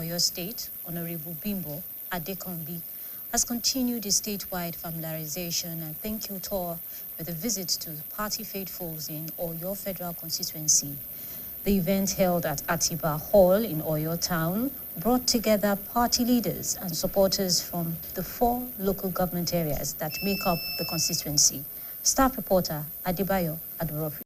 Oyo State, Honorable Bimbo Adekombi, has continued his statewide familiarization and thank you tour with a visit to party faithfuls in Oyo Federal Constituency. The event held at Atiba Hall in Oyo Town brought together party leaders and supporters from the 4 local government areas that make up the constituency. Staff reporter Adebayo Adurofi.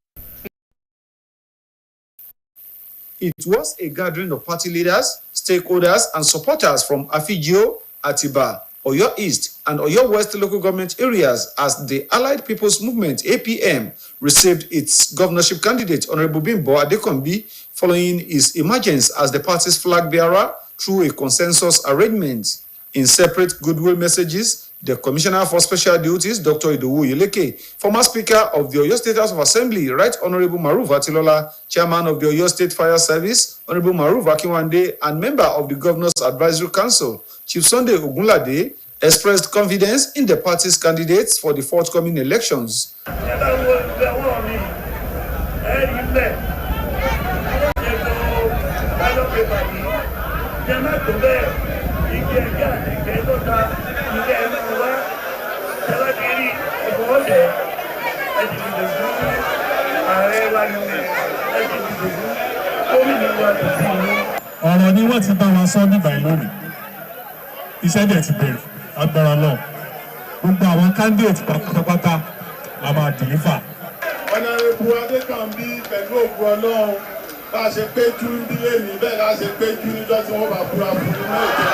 It was a gathering of party leaders, stakeholders, and supporters from Afigio, Atiba, Oyo East, and Oyo West local government areas as the Allied People's Movement, APM, received its governorship candidate, Honorable Bimbo Adekombi, following his emergence as the party's flag bearer through a consensus arrangement. In separate goodwill messages, the Commissioner for Special Duties, Dr. Idowu Yeleke, former Speaker of the Oyo State House of Assembly, Right Honorable Maruf Atilola, Chairman of the Oyo State Fire Service, Honorable Maruf Akinwande, and member of the Governor's Advisory Council, Chief Sunday Ogunlade, expressed confidence in the party's candidates for the forthcoming elections. ọ̀rọ̀ ni wọ́n ti bá wa sọ nígbà lónìí iṣẹ́ dẹ̀ ti bẹ̀rẹ̀ agbára náà gbogbo àwọn candidate pátápátá la máa deliver. Honorable Adekombi pẹ̀lú ògùn ọlọ́run bá a ṣe péjú nílé ní bẹ́ẹ̀ la ṣe péjú níjọ́ tí wọ́n bá búra fún nínú ètò.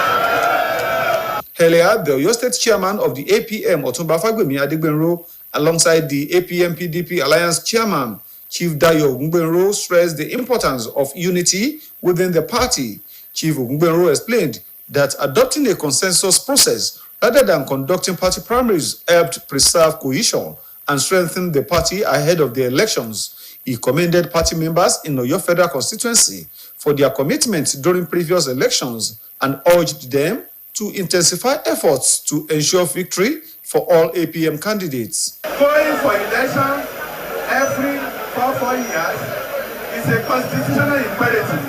Earlier, the Oyo State Chairman of the APM, Otunba Fagbemi Adegbenro, alongside the APM-PDP Alliance Chairman, Chief Dayo Ogungbenro, stressed the importance of unity within the party. Chief Ogungbenro explained that adopting a consensus process rather than conducting party primaries helped preserve cohesion and strengthen the party ahead of the elections. He commended party members in Oyo Federal Constituency for their commitment during previous elections and urged them to intensify efforts to ensure victory for all APM candidates. Going for election every 4 years is a constitutional imperative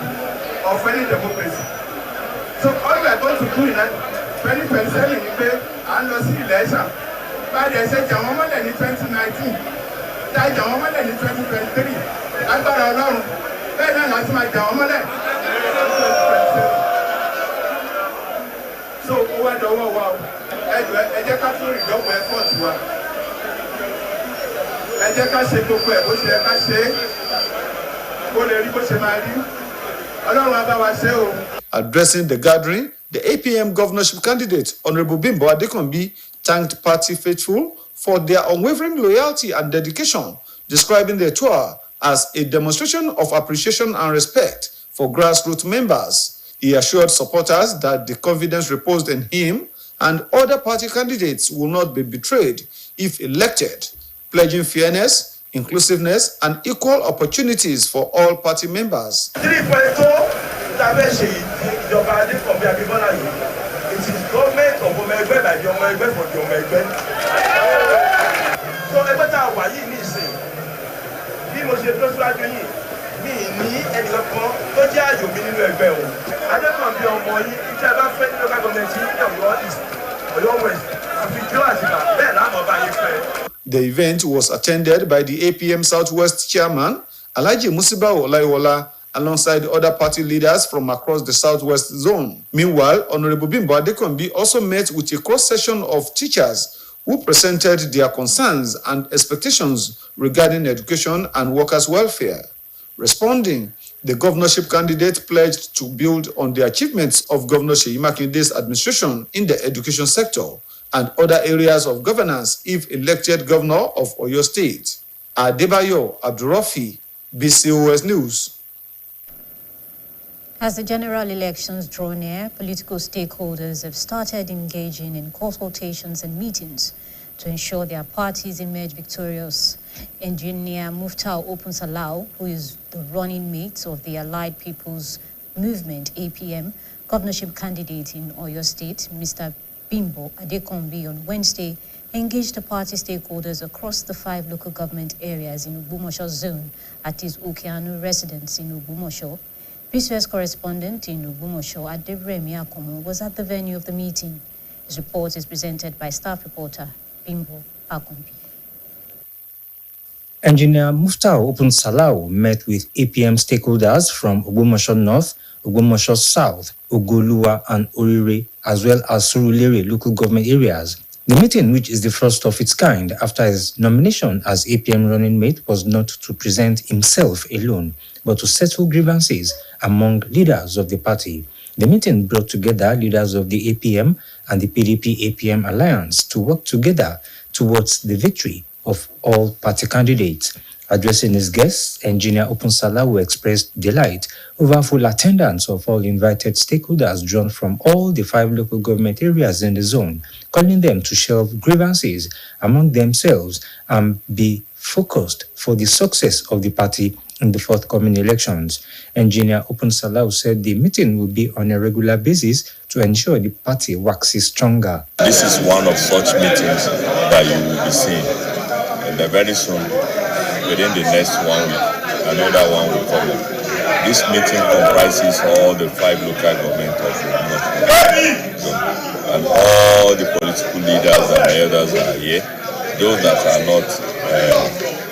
of any democracy. So all we are going to do in 2027 is pay and lọ sí election. By the ṣe jàwọn mọ́lẹ̀ ní 2019, tá jàwọn mọ́lẹ̀ ní 2023, lágbára Ọlọ́run, bẹ́ẹ̀ náà láti máa jàwọn mọ́lẹ̀. So ó wá dọwọ́ wa o, ẹ jẹ́ ká tún ìdọ́gbọ̀ effort wa. Ẹ jẹ́ ká ṣe gbogbo ẹ̀ bó ṣe yẹ ká ṣe é, kó lè rí bó ṣe máa rí. Ọlọ́run á bá wa ṣe o. Addressing the gathering, the APM governorship candidate, Honorable Bimbo Adekombi, thanked party faithful for their unwavering loyalty and dedication, describing the tour as a demonstration of appreciation and respect for grassroots members. He assured supporters that the confidence reposed in him and other party candidates will not be betrayed if elected, pledging fairness, inclusiveness, and equal opportunities for all party members. It is government of Omegbe by the Omegbe for the Omegbe. So ẹgbẹ́ tá a wà yìí ní ìsìn bí mo ṣe tó síwájú yìí mi ní ẹnìkan kan tó jẹ́ àjò mi nínú ẹgbẹ́ o. Adékànbí ọmọ yìí tí a bá fẹ́ ní local government yìí ní Ọ̀yọ́ East, Ọ̀yọ́ West, Àfijó Àtìbà bẹ́ẹ̀ láàmú ọba yìí fẹ́. The event was attended by the APM Southwest Chairman, Alhaji Musibao Olaiwola, alongside other party leaders from across the Southwest zone. Meanwhile, Honorable Bimbo Adekombi also met with a cross-section of teachers who presented their concerns and expectations regarding education and workers' welfare. Responding, the governorship candidate pledged to build on the achievements of Governor Seyi Makinde's administration in the education sector and other areas of governance if elected governor of Oyo State. Adebayo Abdurafi, BCOS News. As the general elections draw near, political stakeholders have started engaging in consultations and meetings to ensure their parties emerge victorious. Engineer Muftau Opunsalau, who is the running mate of the Allied People's Movement, APM, governorship candidate in Oyo State, Mr. Bimbo Adekombi, on Wednesday, engaged the party stakeholders across the 5 local government areas in Ogbomoso zone at his Okeanu residence in Ogbomoso. BCOS correspondent in Ogbomoso, Adebremi Akomo, was at the venue of the meeting. His report is presented by staff reporter Bimbo Akombi. Engineer Muftau Open Salau met with APM stakeholders from Ogbomoso North, Ogbomoso South, Ogoluwa and Orire, as well as Surulere local government areas. The meeting, which is the first of its kind after his nomination as APM running mate, was not to present himself alone, but to settle grievances among leaders of the party. The meeting brought together leaders of the APM and the PDP-APM alliance to work together towards the victory of all party candidates. Addressing his guests, Engineer Open Salau expressed delight over full attendance of all invited stakeholders drawn from all the 5 local government areas in the zone, calling them to shelve grievances among themselves and be focused for the success of the party in the forthcoming elections. Engineer Open Salau said the meeting will be on a regular basis to ensure the party waxes stronger. This is one of such meetings that you will be seeing. And very soon, within the next 1 week, another one will come up. This meeting comprises all the 5 local government of North, and all the political leaders and elders are here. Those that are not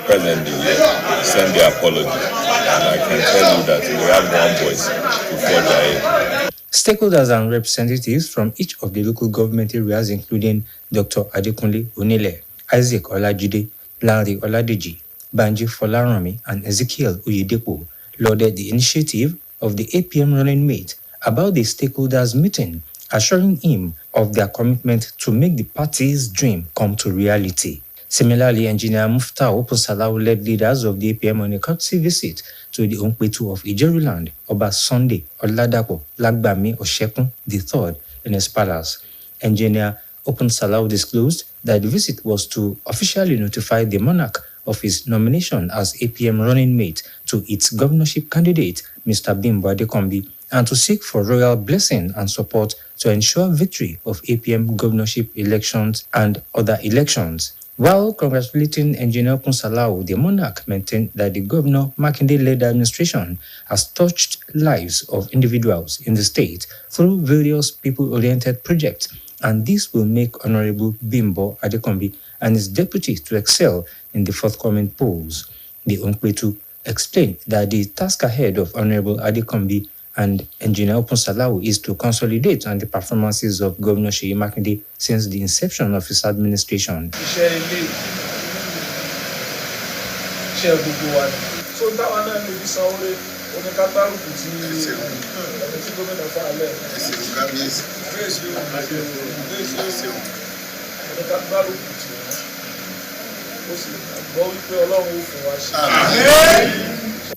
present here send their apology, and I can tell you that we have one voice to forge ahead. Stakeholders and representatives from each of the local government areas, including Dr. Adekunle Onile, Isaac Olajide, Larry Oladeji, Banji Folarami, and Ezekiel Uyedepo, lauded the initiative of the APM running mate about the stakeholders meeting, assuring him of their commitment to make the party's dream come to reality. Similarly, Engineer Muftau Open Salau led leaders of the APM on a courtesy visit to the Onkwetu of Ijeruland, Oba Sunday Oladapo Lagbami Oshekun III in his palace. Engineer Open Salau disclosed that the visit was to officially notify the monarch of his nomination as APM running mate to its governorship candidate, Mr. Bimbo Adekombi, and to seek for royal blessing and support to ensure victory of APM governorship elections and other elections. While congratulating Engineer Open Salau, the monarch maintained that the Governor Makinde-led administration has touched lives of individuals in the state through various people-oriented projects, and this will make Honorable Bimbo Adekombi and his deputy to excel in the forthcoming polls. The Onkwetu explained that the task ahead of Honorable Adekombi and Engineer Open Salau is to consolidate on the performances of Governor Seyi Makinde since the inception of his administration.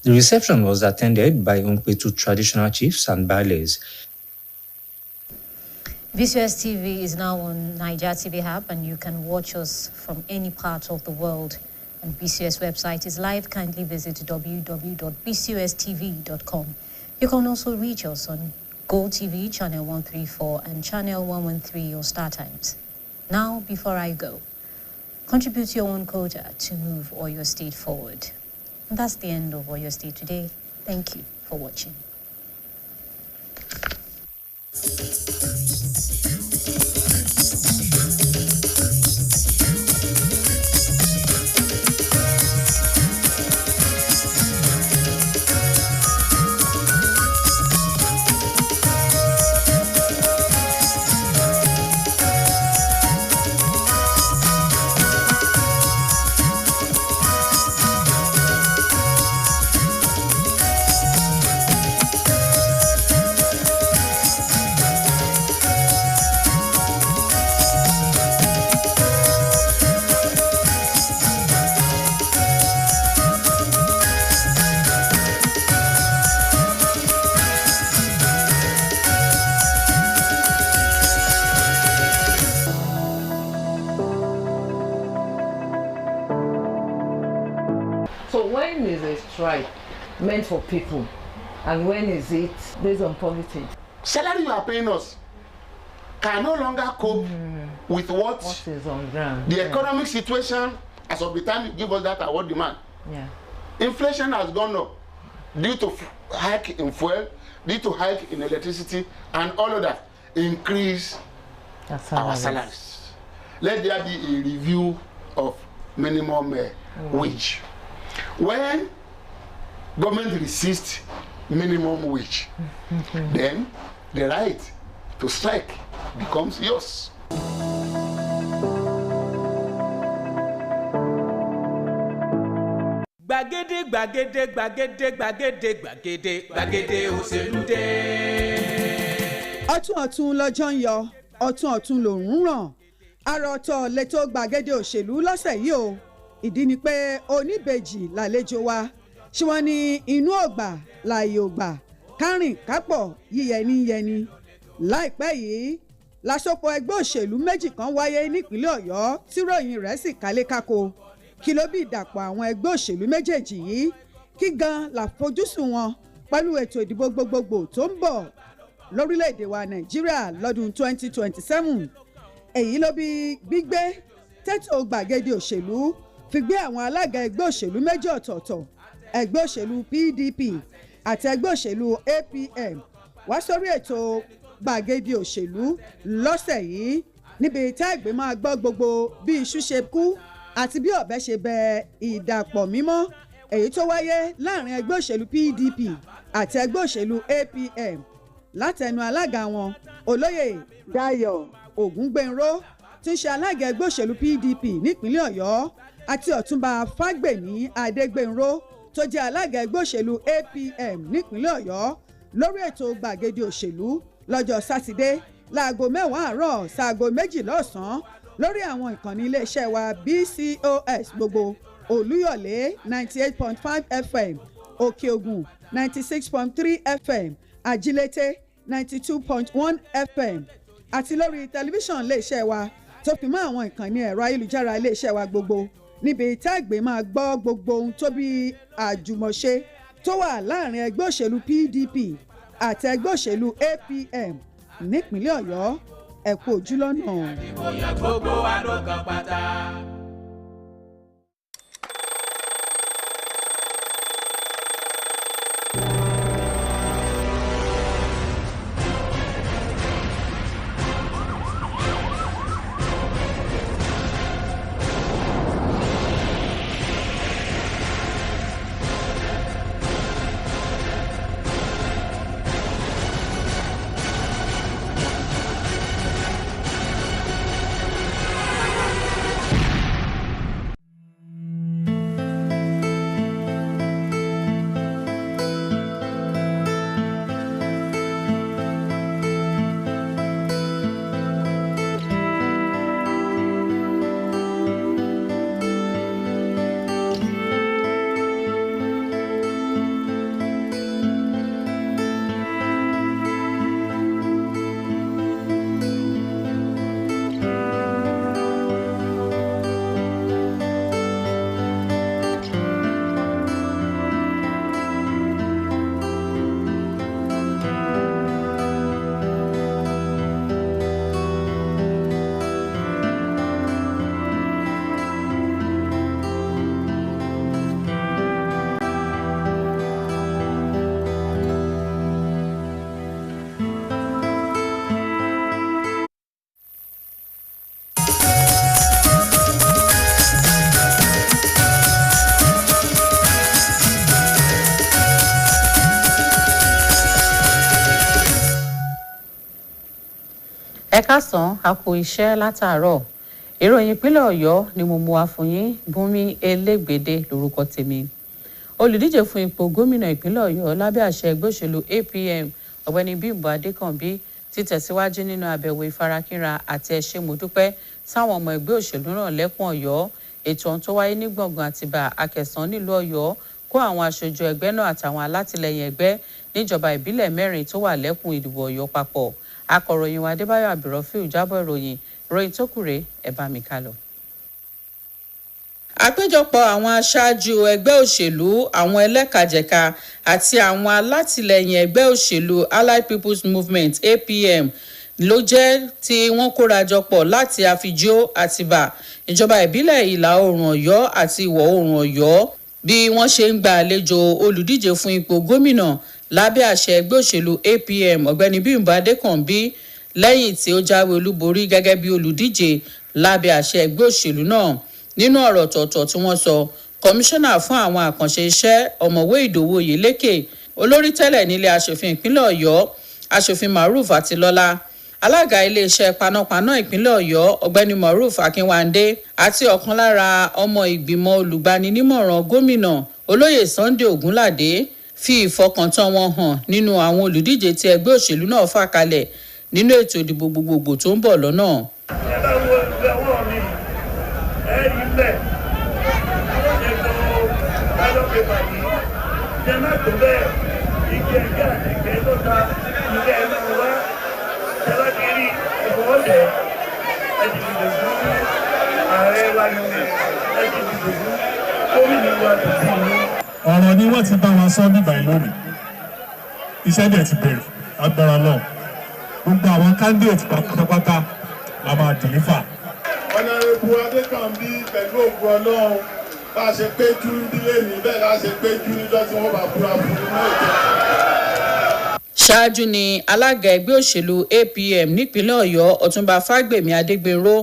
The reception was attended by Onkwetu traditional chiefs and bailes. BCOS TV is now on Niger TV app, and you can watch us from any part of the world. And BCOS website is live. Kindly visit www.bcostv.com. You can also reach us on Go TV, channel 134, and channel 113, your star times. Now, before I go, contribute your own quota to move Oyo State forward. And that's the end of Oyo State today. Thank you for watching. So when is a strike meant for people, and when is it based on politics? Salary you are paying us can no longer cope with what is on ground. The economic situation as of the time you give us that award demand. Yeah. Inflation has gone up due to hike in fuel, due to hike in electricity and all of that, increase our salaries. Let there be a review of minimum wage. When government resists minimum wage, then the right to strike becomes yours. Gbàgede gbàgede gbàgede gbàgede gbàgede gbàgede òṣèlú dé. Ọ̀tún lọ́jọ́ ń yọ, ọ̀tún lòún ràn. Àrà ọ̀tọ̀ lẹ́tọ̀ gbàgede òṣèlú lọ́sẹ̀ yìí o. Ìdí ni pé oníbejì làlejò wa. Ṣé wọ́n ní inú ògbà láàyè ògbà, kárìn kápọ̀ yíyẹni. Láìpẹ́ yìí, lásopọ̀ ẹgbẹ́ òṣèlú méjì kan wáyé nípínlẹ̀ Ọ̀yọ́ tí ròyìn rẹ̀ sì kálé kákó. Kí ló bí ìdàpọ̀ àwọn ẹgbẹ́ òṣèlú méjèèjì yìí? Kí gan làfojúsùn wọn pẹ̀lú ètò ìdìbò gbogbogbò tó ń bọ̀ lórílẹ̀‐èdè wa Nàìjíríà lọ́dún 2027? Èyí ló bí gbígbé tètò gbàgede òṣèlú fi gbé àwọn alága ẹgbẹ́ òṣèlú méjì ọ̀tọ̀ọ̀tọ̀, ẹgbẹ́ òṣèlú PDP àti ẹgbẹ́ òṣèlú APM wá sórí ètò gbàgede òṣèlú lọ́sẹ̀ yìí, níbi tá ìgbé máa gbọ́ gbogbo bí iṣu ṣe kú àti bí ọ̀bẹ ṣe bẹ ìdàpọ̀ mímọ́ èyí tó wáyé láàrin ẹgbẹ́ òṣèlú PDP àti ẹgbẹ́ òṣèlú APM látẹnu alága wọn olóyè Dayọ̀ Ògúngbénró tí ń ṣe alága ẹgbẹ́ òṣèlú PDP nípínlẹ̀ Ọ̀yọ́ àti ọ̀túnba Fágbèmí Adégbénró tó jẹ́ alága ẹgbẹ́ òṣèlú APM nípínlẹ̀ Ọ̀yọ́ lórí ètò gbàgede òṣèlú lọ́jọ́ sátidé láago 10 àárọ̀ sáago 2 lọ́sàn-án lórí àwọn ìkànnì iléeṣẹ́ wa BCOS gbogbo Olúyọ̀lé 98.5 FM, Òkè Ògùn 96.3 FM, Ajílété 92.1 FM àti lórí tẹlifíṣàn iléeṣẹ́ wa tó fi mọ́ àwọn ìkànnì ẹ̀rọ ayélujára iléeṣẹ́ wa gbogbo níbi tágbé máa gbọ́ gbogbo ohun tó bí àjùmọ̀ṣe tó wà láàrin ẹgbẹ́ òṣèlú PDP àti ẹgbẹ́ òṣèlú APM nípínlẹ̀ Ọ̀yọ́. Ẹ kú ojúlọ́nà. Ìbòyà gbogbo wa ló kan pátá. Ẹ káàsán, a kú iṣẹ́ látàárọ̀. Ìròyìn ìpínlẹ̀ Ọ̀yọ́ ni mo mú wá fún yín. Bùnmi Elégbèdé lórúkọ tèmi. Olùdíje fún ipò gómìnà ìpínlẹ̀ Ọ̀yọ́ lábẹ́ àṣẹ ẹgbẹ́ òṣèlú APM Ọ̀gbẹ́ni Bímbọ́ Adékànbí ti tẹ̀síwájú nínú àbẹ̀wò ìfarakínra àti ẹṣé mọ́dúpẹ́ sáwọn ọmọ ẹgbẹ́ òṣèlú náà lẹ́kùn Ọ̀yọ́. Ètò ọ̀hún tó wáyé ní gbọ̀ngàn Àtìbà Akẹ̀sán nílùú Ọ̀yọ́ kó àwọn aṣojú ẹgbẹ́ náà àtàwọn alátìlẹyìn ẹgbẹ́ níjọba ìbílẹ̀ 4 tó wà lẹ́kùn ìdìbò Ọ̀yọ́ papọ̀. Akọ̀ròyìn wa Adébáyọ̀ Àbírọ́fíù jábọ̀ ìròyìn tó kù rèé, ẹ bá mi ká lọ. Àpéjọpọ̀ àwọn aṣáájú ẹgbẹ́ òṣèlú, àwọn ẹlẹ́kajẹ̀ka àti àwọn alátìlẹyìn ẹgbẹ́ òṣèlú Allied People's Movement APM ló jẹ́ tí wọ́n kórajọpọ̀ láti Àfijó, Àtìbà, ìjọba ìbílẹ̀ ìlà oòrùn Ọ̀yọ́ àti ìwọ̀ oòrùn Ọ̀yọ́ bí wọ́n ṣe ń gba àlejò olùdíje fún ipò gómìnà lábẹ́ àṣẹ ẹgbẹ́ òṣèlú APM ọ̀gbẹ́ni Bímbọ́ Adékànbí lẹ́yìn tí ó jáwé olúborí gẹ́gẹ́ bí olùdíje lábẹ́ àṣẹ ẹgbẹ́ òṣèlú náà. Nínú ọ̀rọ̀ ọ̀tọ̀ọ̀tọ̀ tí wọ́n sọ, kọmíṣánná fún àwọn àkànṣe iṣẹ́ ọ̀mọ̀wé Ìdòwú Oyèlékè, olórí tẹ́lẹ̀ nílé aṣòfin ìpínlẹ̀ Ọ̀yọ́ aṣòfin Maruf Atilọ́lá, alága iléeṣẹ́ panápaná ìpínlẹ̀ Ọ̀yọ́ ọ̀gbẹ́ni Maruf Akínwándé àti ọ̀kan lára ọmọ ìgbìmọ̀ olùgbaninímọ̀ràn gómìnà olóyè Sunday Ògúnládé fi ìfọkàntán wọn hàn nínú àwọn olùdíje tí ẹgbẹ́ òṣèlú náà fà kalẹ̀ nínú ètò ìdìbò gbogbogbò tó ń bọ̀ lọ́nà. ọ̀rọ̀ ni wọ́n ti bá wa sọ nígbà yìí lónìí iṣẹ́ dẹ̀ ti bẹ̀rẹ̀ agbára náà gbogbo àwọn candidate pátápátá la máa dìlífà. Ọ̀nàrẹ́bù Adékànbí pẹ̀lú ògùn Ọlọ́run bá a ṣe péjú nílé ní bẹ́ẹ̀ la ṣe péjú níjọ́ tí wọ́n bá búra fún un náà jẹ́. Ṣáájú ni alága ẹgbẹ́ òṣèlú APM nípínlẹ̀ Ọ̀yọ́ Ọ̀túnba Fágbèmí Adégbénró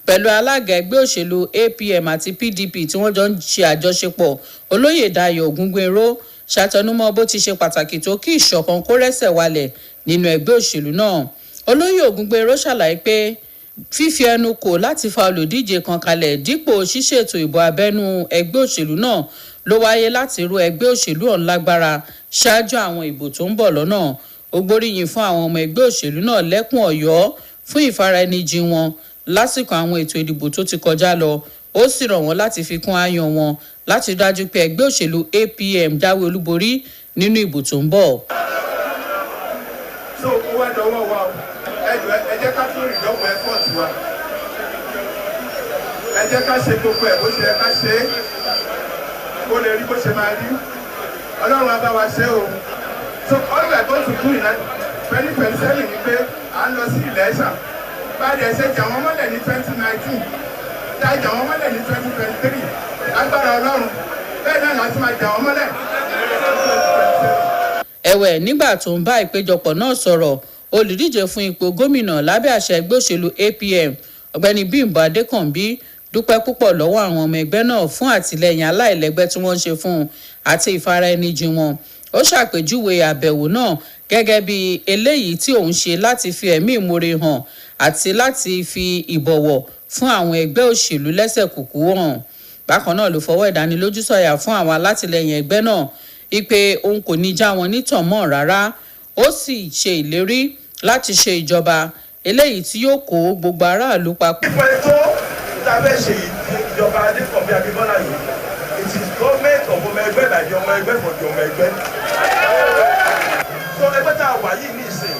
pẹ̀lú alága ẹgbẹ́ òṣèlú APM àti PDP tí wọ́n jọ ń ṣe àjọṣepọ̀ olóyè Dayọ̀ Ògúngbénró ṣàtẹnumọ́ bó ti ṣe pàtàkì tó kí ìṣọ̀kan kó rẹ́sẹ̀ walẹ̀ nínú ẹgbẹ́ òṣèlú náà. Olóyè Ògúngbénró ṣàlàyé pé fífi ẹnu kò láti fa olùdíje kan kalẹ̀ dípò ṣíṣètò ìbò abẹ́nú ẹgbẹ́ òṣèlú náà ló wáyé láti rú ẹgbẹ́ òṣèlú ọ̀hún lágbára ṣáájú àwọn ìbò tó ń bọ̀ lọ́nà. Ó gbóríyìn fún àwọn ọmọ ẹgbẹ́ òṣèlú náà lẹ́kùn Ọ̀yọ́ fún ìfaraẹnijìn wọn lásìkò àwọn ètò ìdìbò tó ti kọjá lọ. Ó sì rọ̀ wọ́n láti fi kún ayọ̀ wọn láti dájú pé ẹgbẹ́ òṣèlú APM dáwé olúborí nínú ìbò tó ń bọ̀. So ó wá dọwọ́ wa o ẹ jẹ́ ká tún ìdánwò effort wa ẹ jẹ́ ká ṣe gbogbo ẹ̀ bó ṣe yẹ ká ṣe é kó lè rí bó ṣe máa rí Ọlọ́run á bá wa ṣe o. So all we are going to do in 2027 ni pé à ń lọ sí election bá a dẹ̀ ṣe jà wọ́n mọ́lẹ̀ ní 2019 tá a jà wọ́n mọ́lẹ̀ ní 2023 agbára Ọlọ́run bẹ́ẹ̀ náà láti máa jà wọ́n mọ́lẹ̀. Ẹ̀wẹ̀ nígbà tó ń bá ìpéjọpọ̀ náà sọ̀rọ̀ olùdíje fún ipò gómìnà lábẹ́ àṣẹ ẹgbẹ́ òṣèlú APM ọ̀gbẹ́ni Bímbọ́ Adékànbí dúpẹ́ púpọ̀ lọ́wọ́ àwọn ọmọ ẹgbẹ́ náà fún àtìlẹ́yìn aláìlẹ́gbẹ́ tí wọ́n ń ṣe fún un àti ìfaraẹnijìn wọn. Ó ṣàpèjúwe àbẹ̀wò náà gẹ́gẹ́ bí eléyìí tí òun ṣe láti fi ẹ̀mí ìmoore hàn àti láti fi ìbọ̀wọ̀ fún àwọn ẹgbẹ́ òṣèlú lẹ́sẹ̀ kúkú hàn. Bákan náà ló fọwọ́ ìdánilójú sọ̀yà fún àwọn alátìlẹ́yìn ẹgbẹ́ náà ipe òun kò ní já wọn nítàn mọ́ rárá. Ó sì ṣe ìlérí láti ṣe ìjọba eléyìí tí yóò kó gbogbo aráàlú papọ̀. Ìfọ̀ ètò tàbí ṣe ìjọba Adékànbí Abímbọ́lá yìí it is government of ọmọ ẹgbẹ́ láti ọmọ ẹgbẹ́ for the ọmọ ẹgbẹ́. So ẹgbẹ́ tá a wà yìí ní ìsìn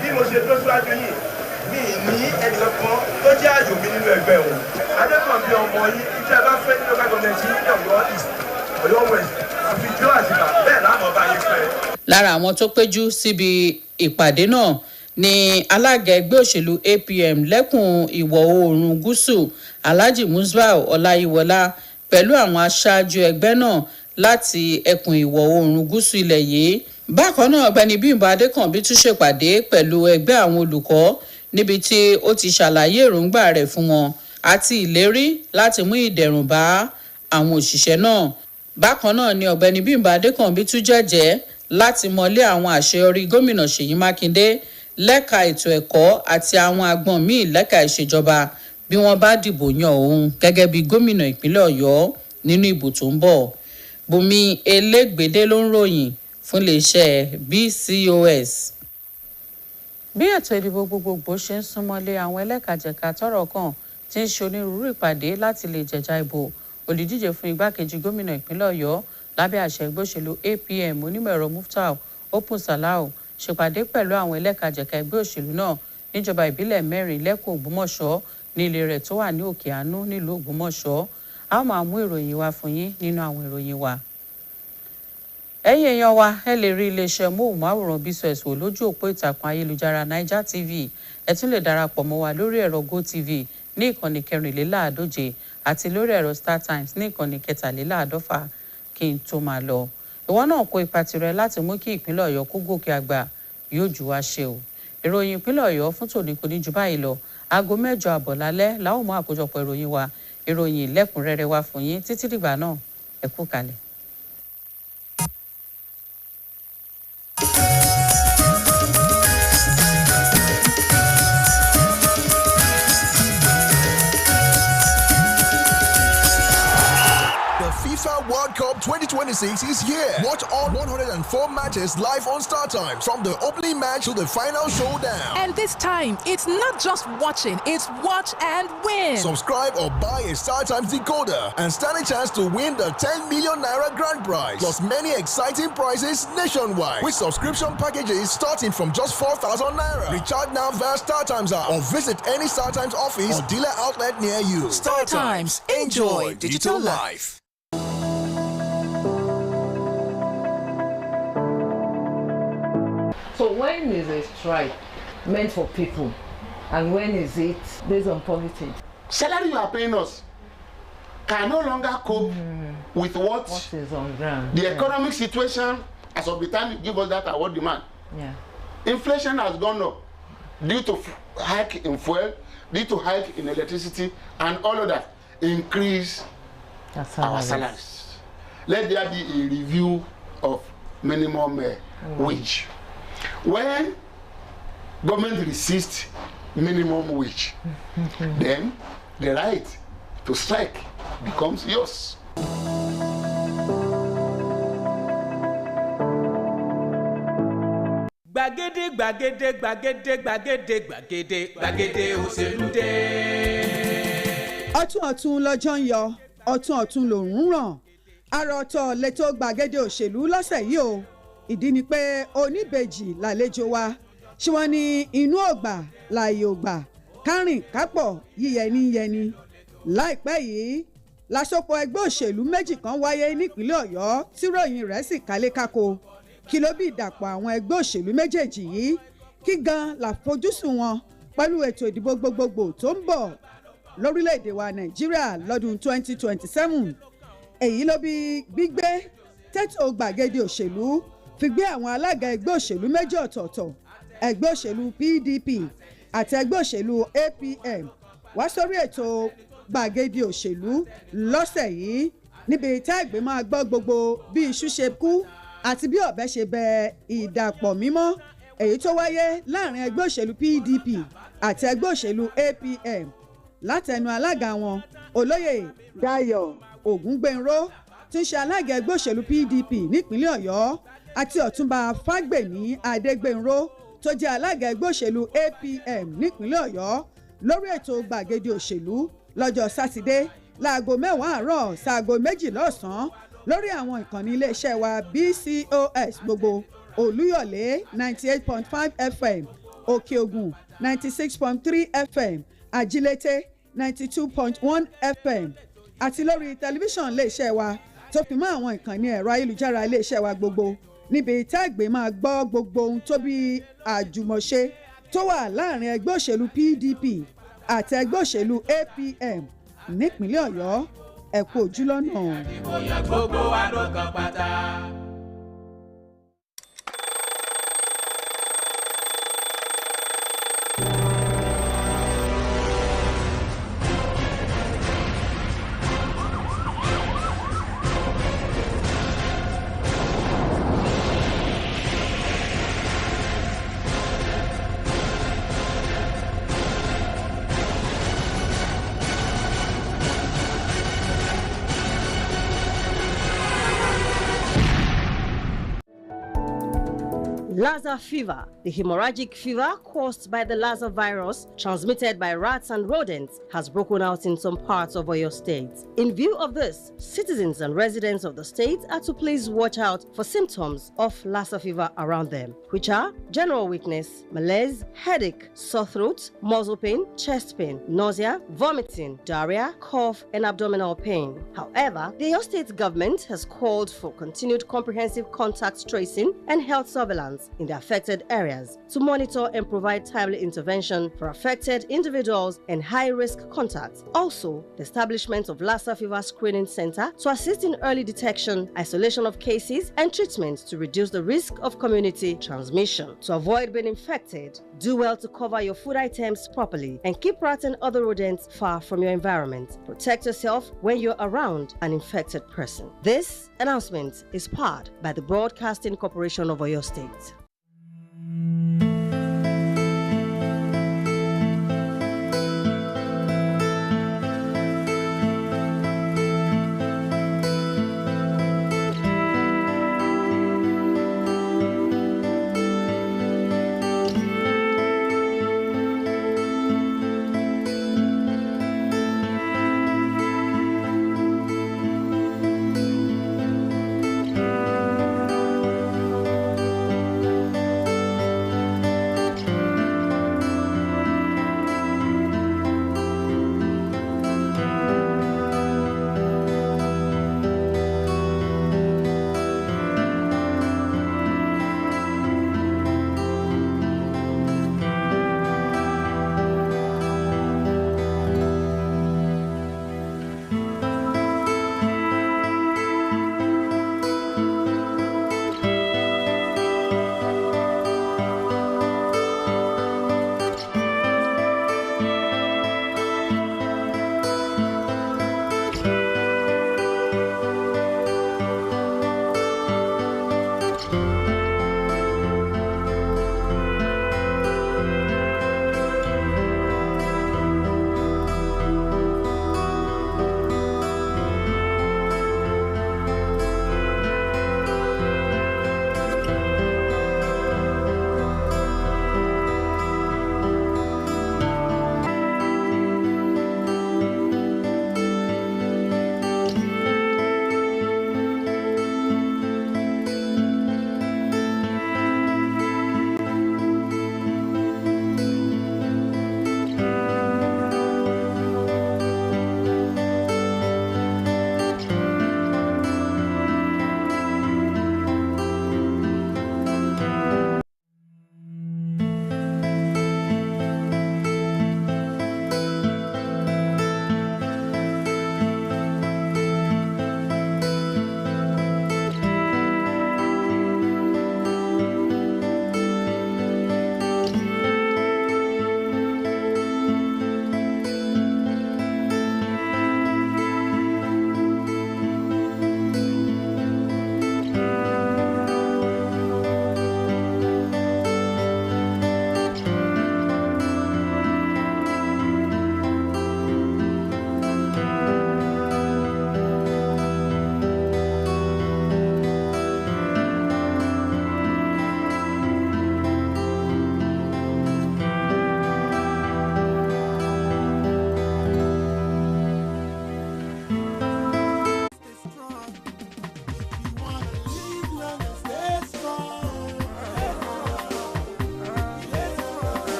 bí mo ṣe tó síwájú yìí mi ní ẹnìkan tó jẹ́ àjò mi nínú ẹgbẹ́ wọn. Adékànbí ọmọ yìí iṣẹ́ bá fẹ́ ní local government yìí ní Ọ̀yọ́ East Ọ̀yọ́ West àfijọ́ àtìgbà bẹ́ẹ̀ láàmú ọba yìí fẹ́. Lára àwọn tó péjú síbi ìpàdé náà ni alága ẹgbẹ́ òṣèlú APM lẹ́kùn ìwọ̀ oòrùn gúúsù Alhaji Musbau Ọláyíwọlá pẹ̀lú àwọn aṣáájú ẹgbẹ́ náà láti ẹkùn ìwọ̀ oòrùn gúúsù ilẹ̀ yìí. Bákan náà ọ̀gbẹ́ni Bímbọ́ Adékànbí tún ṣèpàdé pẹ̀lú ẹgbẹ́ àwọn olùkọ́ níbi tí ó ti ṣàlàyé èròǹgbà rẹ̀ fún wọn àti ìlérí láti mú ìdẹ̀rùn bá àwọn òṣìṣẹ́ náà. Bákan náà ni ọ̀gbẹ́ni Bímbọ́ Adékànbí tún jẹ́jẹ́ láti mọlé àwọn àṣeyọrí gómìnà Ṣèyí Mákindé lẹ́ka ètò ẹ̀kọ́ àti àwọn agbọ̀n míì lẹ́ka ìṣèjọba bí wọ́n bá dìbò yan òun gẹ́gẹ́ bí gómìnà ìpínlẹ̀ Ọ̀yọ́ nínú ìbò tó ń bọ̀. Bùnmi Elégbèdé ló ń ròyìn fún iléeṣẹ́ BCOS. Bí ètò ìdìbò gbogbogbò ṣe ń súnmọ́lé àwọn ẹlẹ́kajẹ̀ka tọ́rọ̀ kàn ti ń ṣe onírúurú ìpàdé láti lè jẹ̀jà ìbò olùdíje fún igbákejì gómìnà ìpínlẹ̀ Ọ̀yọ́ lábẹ́ àṣẹ ẹgbẹ́ òṣèlú APM onímọ̀-ẹ̀rọ Muftau Open Salau ṣèpàdé pẹ̀lú àwọn ẹlẹ́kajẹ̀ka ẹgbẹ́ òṣèlú náà níjọba ìbílẹ̀ 4 lẹ́kùn Ògbómọ̀ṣọ́ ní ilé rẹ̀ tó wà ní Òkè Àánú nílùú Ògbómọ̀ṣọ́. A ó máa mú ìròyìn wá fún yín nínú àwọn ìròyìn wa. Ẹ̀yin èèyàn wa ẹ lè rí iléeṣẹ́ móhùnmáwòrán BCOS wò lójú òpó ìtàkùn ayélujára Niger TV. Ẹ tún lè darapọ̀ mọ́ wa lórí ẹ̀rọ GoTV ní ìkànnì 144 àti lórí ẹ̀rọ Star Times ní ìkànnì 147 kí n tó máa lọ. ìwọ náà kó ipa tirẹ̀ láti mú kí ìpínlẹ̀ Ọ̀yọ́ kó gòkè àgbà yóò jù wá ṣe o. ìròyìn ìpínlẹ̀ Ọ̀yọ́ fún tòní kò ní jù báyìí lọ. aago 8 àbọ̀ lálẹ́ la ó mú àkójọpọ̀ ìròyìn wa ìròyìn lẹ́kùnrẹ́rẹ́ wa fún yín títí dìgbà náà ẹ kú kalẹ̀. FIFA World Cup 2026 is here. Watch all 104 matches live on Star Times, from the opening match to the final showdown. And this time, it's not just watching, it's watch and win. Subscribe or buy a Star Times decoder and stand a chance to win the 10 million naira grand prize, plus many exciting prizes nationwide with subscription packages starting from just 4,000 naira. Recharge now via Star Times app or visit any Star Times office or dealer outlet near you. Star Times, enjoy digital life. So when is a strike meant for people, and when is it based on politics? Salary you are paying us can no longer cope with what is on ground. The economic situation as of the time you give us that award demand. Yeah. Inflation has gone up due to hike in fuel, due to hike in electricity, and all of that increase our salaries. Let there be a review of minimum wage. When government resists minimum wage, then the right to strike becomes yours. Gbàgede gbàgede gbàgede gbàgede gbàgede gbàgede òṣèlú dé. ọ̀tún ọ̀tún lọ́jọ́ ń yọ ọ̀tún ọ̀tún lòún ràn àrà ọ̀tọ̀ lẹ́tọ́ gbàgede òṣèlú lọ́sẹ̀ yìí o. ìdí ni pé oníbejì làlejò wa ṣé wọ́n ní inú ògbà láàyè ògbà kárìn kápọ̀ yíyẹni láìpẹ́ yìí lásopọ̀ ẹgbẹ́ òṣèlú méjì kan wáyé nípínlẹ̀ Ọ̀yọ́ tí ròyìn rẹ̀ sì kálé kákó. Kí ló bí ìdàpọ̀ àwọn ẹgbẹ́ òṣèlú méjèèjì yìí? Kí gan làfojúsùn wọn pẹ̀lú ètò ìdìbò gbogbogbò tó ń bọ̀ lórílẹ̀‐èdè wa Nàìjíríà lọ́dún 2027? èyí ló bí gbígbé tètò gbàgede òṣèlú fi gbé àwọn alága ẹgbẹ́ òṣèlú méjì ọ̀tọ̀ọ̀tọ̀, ẹgbẹ́ òṣèlú PDP àti ẹgbẹ́ òṣèlú APM wá sórí ètò gbàgede òṣèlú lọ́sẹ̀ yìí, níbi tá ìgbé máa gbọ́ gbogbo bí iṣu ṣe kú àti bí ọ̀bẹ ṣe bẹ ìdàpọ̀ mímọ́ èyí tó wáyé láàrin ẹgbẹ́ òṣèlú PDP àti ẹgbẹ́ òṣèlú APM látẹnu alága wọn olóyè Dayọ̀ Ògúngbénró tí ń ṣe alága ẹgbẹ́ òṣèlú PDP nípínlẹ̀ Ọ̀yọ́ àti ọ̀túnba Fágbèmí Adégbénró tó jẹ́ alága ẹgbẹ́ òṣèlú APM nípínlẹ̀ Ọ̀yọ́ lórí ètò gbàgede òṣèlú lọ́jọ́ sátidé láago 10 àárọ̀ sáago 2 lọ́sàn-án lórí àwọn ìkànnì iléeṣẹ́ wa BCOS gbogbo Olúyọ̀lé 98.5 FM, Òkè Ògùn 96.3 FM, Ajílété 92.1 FM àti lórí tẹlifíṣàn iléeṣẹ́ wa tó fi mọ́ àwọn ìkànnì ẹ̀rọ ayélujára iléeṣẹ́ wa gbogbo, níbi tágbé máa gbọ́ gbogbo ohun tó bí àjùmọ̀ṣe tó wà láàrin ẹgbẹ́ òṣèlú PDP àti ẹgbẹ́ òṣèlú APM nípínlẹ̀ Ọ̀yọ́. ẹ kú ojúlọ́nà. ìbòyà gbogbo wa ló kan pátá. Lassa fever, the hemorrhagic fever caused by the Lassa virus transmitted by rats and rodents, has broken out in some parts of Oyo State. In view of this, citizens and residents of the state are to please watch out for symptoms of Lassa fever around them, which are general weakness, malaise, headache, sore throat, muscle pain, chest pain, nausea, vomiting, diarrhea, cough, and abdominal pain. However, the Oyo State government has called for continued comprehensive contact tracing and health surveillance in the affected areas to monitor and provide timely intervention for affected individuals and high-risk contacts. Also, the establishment of Lassa Fever Screening Center to assist in early detection, isolation of cases, and treatment to reduce the risk of community transmission. To avoid being infected, do well to cover your food items properly and keep rats and other rodents far from your environment. Protect yourself when you're around an infected person. This announcement is powered by the Broadcasting Corporation of Oyo State.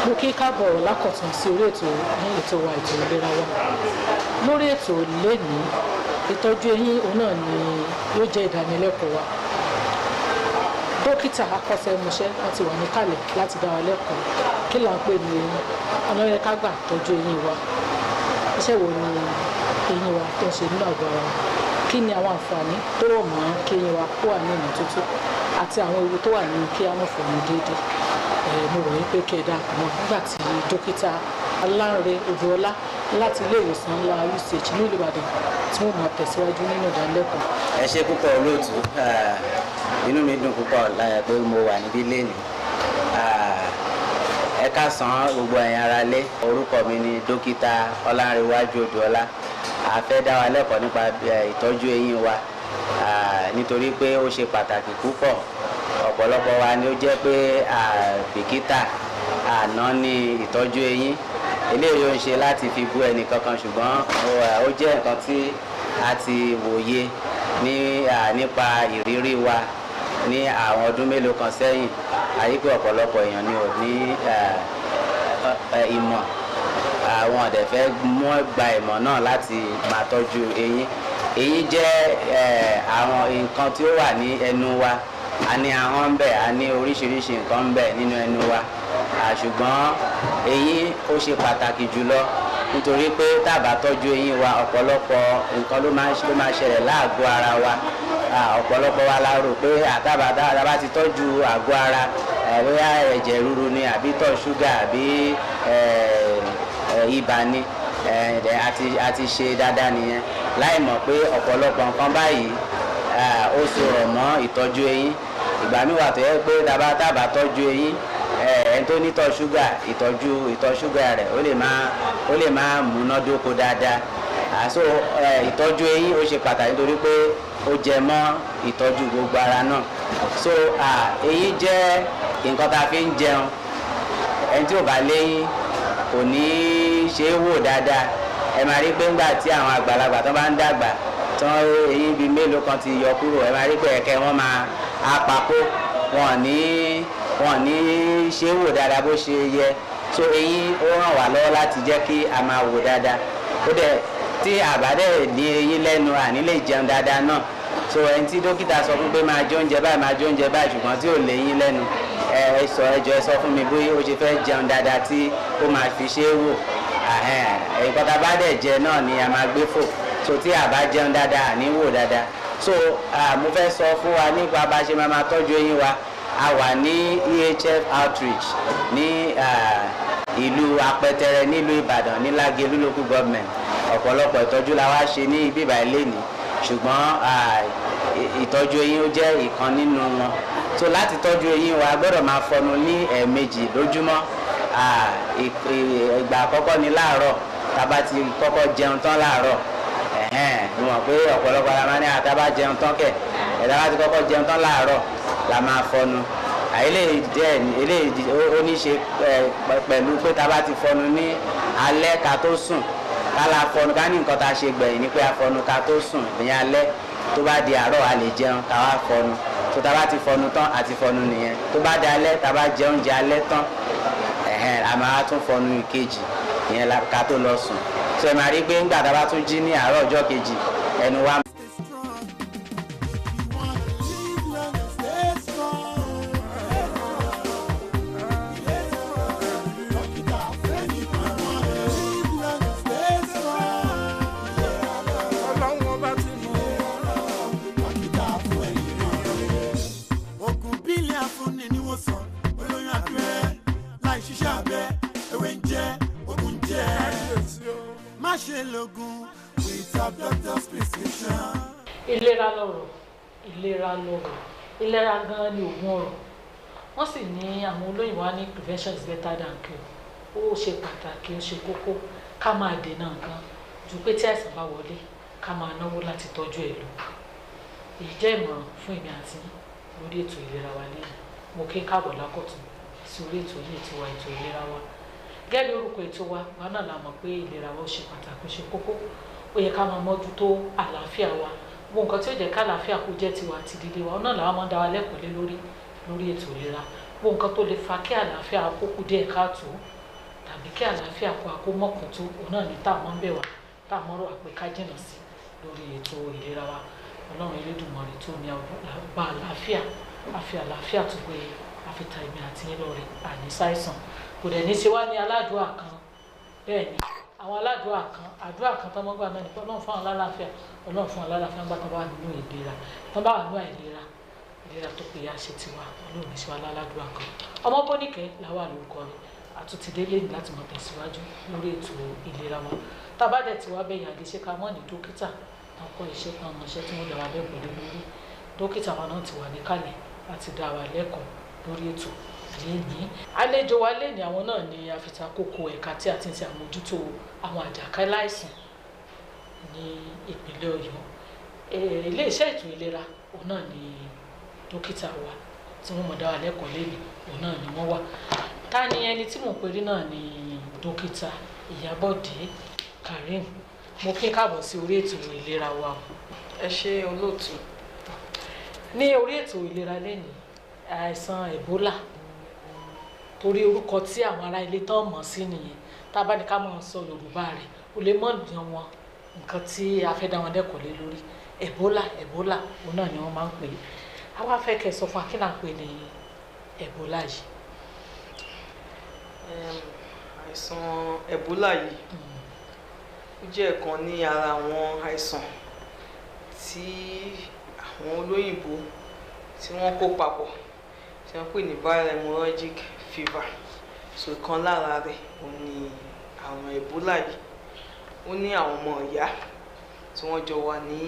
mo kí káàbọ̀ lákọ̀tún sí orí ètò ní ètò wa ètò ìlera wa lórí ètò lẹ́ni ìtọ́jú eyín òun náà ni yóò jẹ́ ìdánilẹ́kọ̀ọ́ wa dókítà akọ́ṣẹ́mọṣẹ́ láti wà níkàlẹ̀ láti dá wa lẹ́kọ̀ọ́ kí là ń pè ní eyín ọ̀nà yẹ ká gbà tọ́jú eyín wa iṣẹ́ wo ni eyín wa tó ń ṣe nínú àgọ́ ara kí ni àwọn àǹfààní tó rọ̀ mọ́ kí eyín wa kó wà ní ìmọ́tótó àti àwọn ewu tó wà ní kí á mọ̀ fọ̀ ní déédéé mo rò wípé kẹ̀dá àpamọ́ nígbà tí dókítà Aláǹrẹ Odùọlá láti ilé ìwòsàn ńlá UCH ní Ìbàdàn tí wọ́n máa tẹ̀síwájú nínú ìdánilẹ́kọ̀ọ́. ẹ ṣé púpọ̀ olóòtú inú mi dùn púpọ̀ pé mo wà níbí lénìí ẹ káàsán gbogbo ẹ̀yin aráalé orúkọ mi ni dókítà Ọlánrewájú Odùọlá a fẹ́ dá wa lẹ́kọ̀ọ́ nípa ìtọ́jú eyín wa nítorí pé ó ṣe pàtàkì púpọ̀ ọ̀pọ̀lọpọ̀ wa ni ó jẹ́ pé bìkítà àná ní ìtọ́jú eyín eléyìí ó ń ṣe láti fi bú ẹnì kankan ṣùgbọ́n ó jẹ́ nǹkan tí a ti wòye nípa ìrírí wa ní àwọn ọdún mélòó kan sẹ́yìn àyí pé ọ̀pọ̀lọpọ̀ èèyàn ni ò ní ìmọ̀ àwọn ọ̀dẹ̀ fẹ́ mú gba ìmọ̀ náà láti máa tọ́jú eyín. Eyín jẹ́ àwọn nǹkan tí ó wà ní ẹnu wa, a ní ahọ́n ń bẹ, a ní oríṣiríṣi nǹkan ń bẹ nínú ẹnu wa, ṣùgbọ́n eyín ó ṣe pàtàkì jùlọ nítorí pé tá a bá tọ́jú eyín wa ọ̀pọ̀lọpọ̀ nǹkan ló máa ṣẹlẹ̀ láàgọ́ ara wa. Ọ̀pọ̀lọpọ̀ wa la rò pé àtàbà ti tọ́jú àgọ́ ara bóyá ẹ̀jẹ̀ ríru ni àbí tọ̀ ṣúgà àbí ibà ni a ti ṣe dáadáa nìyẹn láì mọ̀ pé ọ̀pọ̀lọpọ̀ nǹkan báyìí ó sọ̀rọ̀ mọ́ ìtọ́jú eyín. Ìgbà míì wà tó yẹ pé tábà tọ́jú eyín ẹni tó ní ìtọ̀ ṣúgà rẹ̀ ó lè máa múnádóko dáadáa. So ìtọ́jú eyín ó ṣe pàtàkì nítorí pé ó jẹ mọ́ ìtọ́jú gbogbo ara náà. So eyín jẹ́ nǹkan tá a fi ń jẹun. Ẹni tí ò bá léyín kò ní ṣe é wò dáadáa. Ẹ máa rí pé ńgbà tí àwọn àgbàlagbà tó bá ń dàgbà tán eyín bíi mélòó kan ti yọ kúrò, ẹ máa rí pé ẹ̀kẹ́ wọn máa apapó, wọn ní ṣe é wò dáadáa bó ṣe yẹ. So eyín ó ràn wá lọ́wọ́ láti jẹ́ kí a máa wò dáadáa. Ó dẹ̀ tí àbádẹ́ ní eyín lẹ́nu àní lè jẹun dáadáa náà. So ẹni tí dókítà sọ fún pé máa jẹ oúnjẹ báyìí ṣùgbọ́n tí ò léyín lẹ́nu, ẹ sọ fún mi bóyá ó ṣe fẹ́ jẹun dáadáa tí ó máa fi ṣe é wò. Nǹkan tá a bá dẹ̀ jẹ náà ni a máa gbé fò. So tí a bá jẹun dáadáa àní wò dáadáa. So mo fẹ́ sọ fún wa nípa bá ṣe máa tọ́jú eyín wa. A wà ní EHF outreach ní ìlú Apẹtẹrẹ nílùú Ìbàdàn ní Lágelú local government. Ọ̀pọ̀lọpọ̀ ìtọ́jú la wá ṣe ní ibi ìbàyẹ̀ lẹ́ni ṣùgbọ́n ìtọ́jú eyín ó jẹ́ ìkan nínú wọn. So láti tọ́jú eyín wa gbọ́dọ̀ máa fọnu ní ẹ̀ẹ̀mejì lójúmọ́. Ìgbà àkọ́kọ́ ni láàárọ̀ tábà ti kọ́kọ́ jẹun tán láàárọ̀. Mo mọ̀ pé ọ̀pọ̀lọpọ̀ la máa ní àtàbà jẹun tán kẹ̀ ẹ̀dá bá ti kọ́kọ́ jẹun tán láàárọ̀ la máa fọnu. Eléyìí ó ní ṣe pẹ̀lú pé tábà ti fọnu ní alẹ́ ká tó sùn kálá fọnu ká ní nǹkan tá a ṣe gbẹ̀yìn ni pé a fọnu ká tó sùn ní alẹ́, tó bá di àárọ̀ a lè jẹun ká wá fọnu. tó tá a bá ti fọnu tán àti fọnu nìyẹn, tó bá di alẹ́ tá a bá jẹ oúnjẹ alẹ́ tán a máa tún fọnu ìkejì ìyẹn ká tó lọ sùn. So ẹ máa rí pé ńgbà tá a bá tún jí ní àárọ̀ ọjọ́ kejì ẹnu wa. Ìlera lọ́rọ̀, ìlera lọ́rọ̀, ìlera gan ni oògùn ọrọ̀. Wọ́n sì ní àwọn olóyìnbó wá ní prevention is better than cure. Ó ṣe pàtàkì, ó ṣe kókó ká máa dènà nǹkan ju pé tí àìsàn bá wọlé ká máa náwó láti tọ́jú ẹ̀ lọ. Èyí jẹ́ ìmọ̀ràn fún èmi àti lórí ètò ìlera wa lẹ́yìn. Mo kí káàbọ̀ lákọ̀tún sí orí ètò yìí ètò wa ètò ìlera wa. Gẹ́gẹ́ bí orúkọ ètò wa náà la mọ̀ pé ìlera wa ó ṣe pàtàkì, ó ṣe kókó. Ó yẹ ká máa mójútó àlàáfíà wa. Gbogbo nǹkan tí ó jẹ́ ká àlàáfíà kó jẹ́ tiwa àti ìdílé wa náà làwọn máa ń dá wa lẹ́kọ̀ọ́ lé lórí ètò ìlera. Gbogbo nǹkan tó lè fa kí àlàáfíà kó kú díẹ̀ káàtó tàbí kí àlàáfíà kó mọ̀kàn tó, òun náà ni táwọn máa ń bẹ̀ wá, táwọn máa ń rọ̀ wá pé ká jìnnà sí lórí ètò ìlera wa. Ọlọ́run Elédùmarè tó ní àbá àlàáfíà, àfi àlàáfíà tó pé àfità èmi àti yín lọ́rẹ̀ àní ṣàìsàn. Kò dẹ̀ ní ṣe wá ní aládùúà kan. Bẹ́ẹ̀ ni àwọn aládùúà kan, àdúrà kan tó mọ́ gbà náà ni pé Ọlọ́run fún àwọn alálàáfíà, Ọlọ́run fún àwọn alálàáfíà nígbà tó bá wà nínú ìlera, tó bá wà nínú àìlera, ìlera tó péye á ṣe tiwa, Ọlọ́run ní ṣe wá láládùúà kan. Ọmọ Bóníkẹ́ làwà lórúkọ rẹ̀, àtúntìdé lẹ́yìn láti mọ̀ tẹ̀síwájú lórí ètò ìlera wa. Tá a bá dẹ̀ ti wá bẹ̀yìn àdéṣe ká mọ́ ní dókítà tó kọ́ iṣẹ́ kan mọ̀ṣẹ́ tí wọ́n dá wa lẹ́kọ̀ọ́ lé lórí. Dókítà wa náà ti wà níkàlẹ̀ láti dá wa lẹ́kọ̀ọ́ lórí ètò lẹ́yìn. Àlejò wa lẹ́yìn àwọn náà ni àfitakókò ẹ̀ka tí a ti ń ṣe àmójútó àwọn àjàkálẹ̀ àìsàn ní ìpínlẹ̀ Ọ̀yọ́. Ilé-iṣẹ́ ètò ìlera òun náà ni dókítà wa tí wọ́n mọ̀ dá wa lẹ́kọ̀ọ́ lẹ́yìn òun náà ni wọ́n wà. Ta ni ẹni tí mò ń perí náà ni dókítà Ìyábọ̀dé Karim mo kí káàbọ̀ sí orí ètò ìlera wa. Ẹ ṣé olóòtú. Ní orí ètò ìlera lẹ́nìí àìsàn Ebola torí orúkọ tí àwọn ará ilé tán mọ̀ sí nìyẹn tá a bá ní ká máa sọ Yorùbá rẹ̀ ó lè mọ̀ dùn wọn nǹkan tí a fẹ́ dá wọn dẹ́kun lé lórí Ebola òun náà ni wọ́n máa ń pè é. A wá fẹ́ kẹ́ sọ fún wa kí là ń pè ní Ebola yìí. Àìsàn Ebola yìí ó jẹ́ ọ̀kan ní ara àwọn àìsàn tí àwọn olóyìnbó tí wọ́n kó papọ̀ tí wọ́n pè ní viral hemorrhagic fever. So ìkan lára rẹ̀ òun ni àrùn Ebola yìí. Ó ní àwọn ọmọ ìyá tí wọ́n jọ wà ní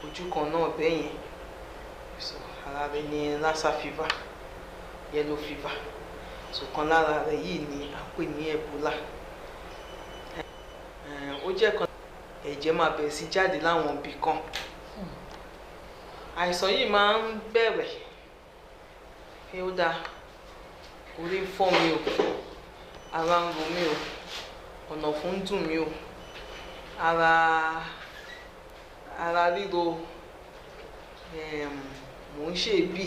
ojú kan náà bẹ́ẹ̀ yẹn. So ara rẹ̀ ní Lassa fever, yellow fever. So kan lára rẹ̀ yìí ni à ń pè ní Ebola. Ó jẹ́ kan ẹ̀jẹ̀ máa bẹ̀rẹ̀ sí jáde láwọn ibì kan. Àìsàn yìí máa ń bẹ̀rẹ̀ pé ó dáa orí ń fọ́ mi o, ara ń ro mi o, ọ̀nà fún ń dùn mí o, ara ríro, mò ń ṣèbí